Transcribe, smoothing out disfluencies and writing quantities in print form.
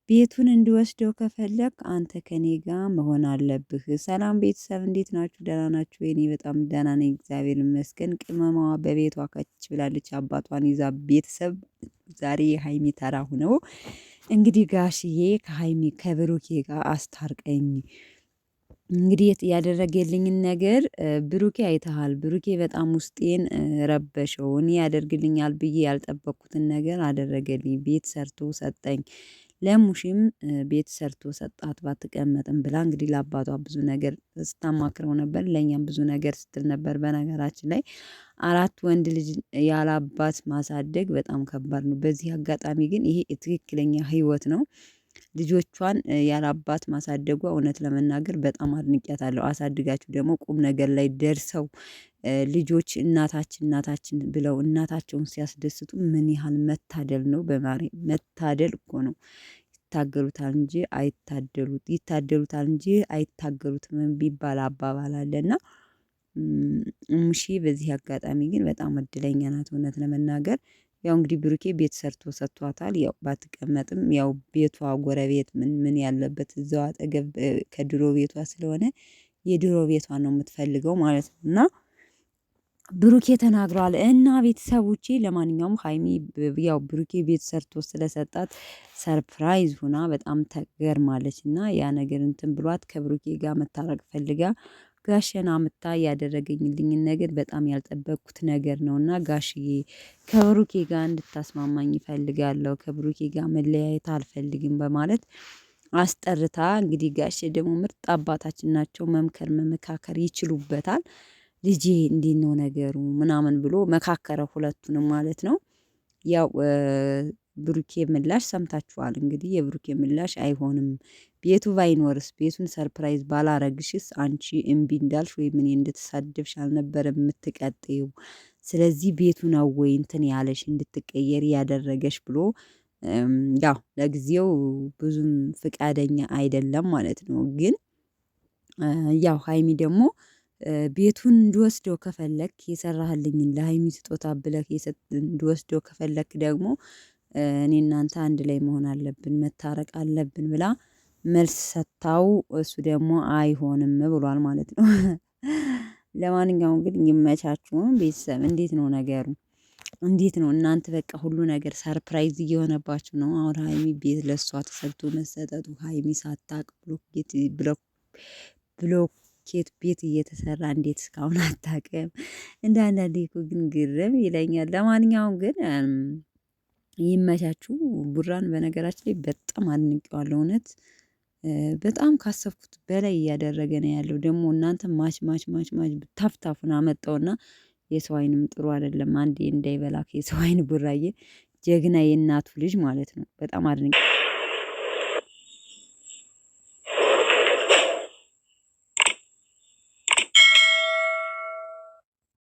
ቤቱን እንድወስደው ከፈለክ አንተ ከእኔ ጋር መሆን አለብህ። ሰላም ቤተሰብ እንዴት ናችሁ? ደህና ናችሁ? እኔ በጣም ደህና ነኝ እግዚአብሔር ይመስገን። ቅመማዋ በቤቷ ከች ብላለች አባቷን ይዛ። ቤተሰብ ዛሬ የሀይሚ ተራ ሆነው እንግዲህ ጋሽዬ ከሀይሚ ከብሩኬ ጋር አስታርቀኝ እንግዲህ ያደረገልኝን ነገር ብሩኬ አይተሃል። ብሩኬ በጣም ውስጤን ረበሸው። እኔ ያደርግልኛል ብዬ ያልጠበቅኩትን ነገር አደረገልኝ። ቤት ሰርቶ ሰጠኝ። ለሙሽም ቤት ሰርቶ ሰጣት ባትቀመጥም ብላ እንግዲህ ለአባቷ ብዙ ነገር ስታማክረው ነበር። ለእኛም ብዙ ነገር ስትል ነበር። በነገራችን ላይ አራት ወንድ ልጅ ያላባት ማሳደግ በጣም ከባድ ነው። በዚህ አጋጣሚ ግን ይሄ ትክክለኛ ህይወት ነው። ልጆቿን ያላባት ማሳደጓ እውነት ለመናገር በጣም አድንቄያታለሁ። አሳድጋችሁ ደግሞ ቁም ነገር ላይ ደርሰው ልጆች እናታችን ብለው እናታቸውን ሲያስደስቱ ምን ያህል መታደል ነው። በማርያም መታደል እኮ ነው። ይታደሉታል እንጂ አይታገሉትም የሚባል አባባል አለና እሙሼ በዚህ አጋጣሚ ግን በጣም እድለኛ ናት። እውነት ለመናገር ያው እንግዲህ ብሩኬ ቤት ሰርቶ ሰጥቷታል። ያው ባትቀመጥም ያው ቤቷ ጎረቤት ምን ያለበት እዛው አጠገብ ከድሮ ቤቷ ስለሆነ የድሮ ቤቷን ነው የምትፈልገው ማለት ነው። እና ብሩኬ ተናግሯል። እና ቤተሰቦቼ ለማንኛውም ሀይሚ ያው ብሩኬ ቤት ሰርቶ ስለሰጣት ሰርፕራይዝ ሁና በጣም ተገርማለች። እና ያ ነገር እንትን ብሏት ከብሩኬ ጋር መታረቅ ፈልጋ ጋሸን አምታ ያደረገኝልኝን ነገር በጣም ያልጠበቅኩት ነገር ነውና ጋሽዬ ከብሩኬ ጋር እንድታስማማኝ እፈልጋለሁ። ከብሩኬ ጋር መለያየት አልፈልግም በማለት አስጠርታ እንግዲህ ጋሼ ደግሞ ምርጥ አባታችን ናቸው። መምከር መመካከር ይችሉበታል። ልጄ እንዴት ነው ነገሩ ምናምን ብሎ መካከረ ሁለቱንም ማለት ነው። ያው ብሩኬ ምላሽ ሰምታችኋል እንግዲህ የብሩኬ ምላሽ አይሆንም። ቤቱ ባይኖርስ ቤቱን ሰርፕራይዝ ባላረግሽስ አንቺ እምቢ እንዳልሽ ወይም እኔ እንድትሳደብሽ አልነበረም የምትቀጥይው። ስለዚህ ቤቱ ነው ወይ እንትን ያለሽ እንድትቀየሪ ያደረገሽ ብሎ ያው ለጊዜው ብዙም ፍቃደኛ አይደለም ማለት ነው። ግን ያው ሀይሚ ደግሞ ቤቱን እንድወስደው ከፈለክ የሰራህልኝን ለሀይሚ ስጦታ ብለህ እንድወስደው ከፈለክ ደግሞ እኔ እናንተ አንድ ላይ መሆን አለብን መታረቅ አለብን ብላ መልስ ሰጥታው እሱ ደግሞ አይሆንም ብሏል ማለት ነው። ለማንኛውም ግን ይመቻችሁ ቤተሰብ። እንዴት ነው ነገሩ? እንዴት ነው እናንተ በቃ ሁሉ ነገር ሰርፕራይዝ እየሆነባችሁ ነው። አሁን ሀይሚ ቤት ለሷ ተሰጥቶ መሰጠቱ ሀይሚ ሳታቅ ብሎኬት ቤት እየተሰራ እንዴት እስካሁን አታውቅም? እንደ አንዳንዴ እኮ ግን ግርም ይለኛል። ለማንኛውም ግን ይመቻችሁ። ቡራን በነገራችን ላይ በጣም አድንቄዋለሁ እውነት በጣም ካሰብኩት በላይ እያደረገ ነው ያለው። ደግሞ እናንተ ማች ታፍታፉን አመጣውና የሰው አይንም ጥሩ አይደለም። አንዴ እንዳይበላክ የሰው አይን ቡራዬ ጀግና የእናቱ ልጅ ማለት ነው። በጣም አድንቄ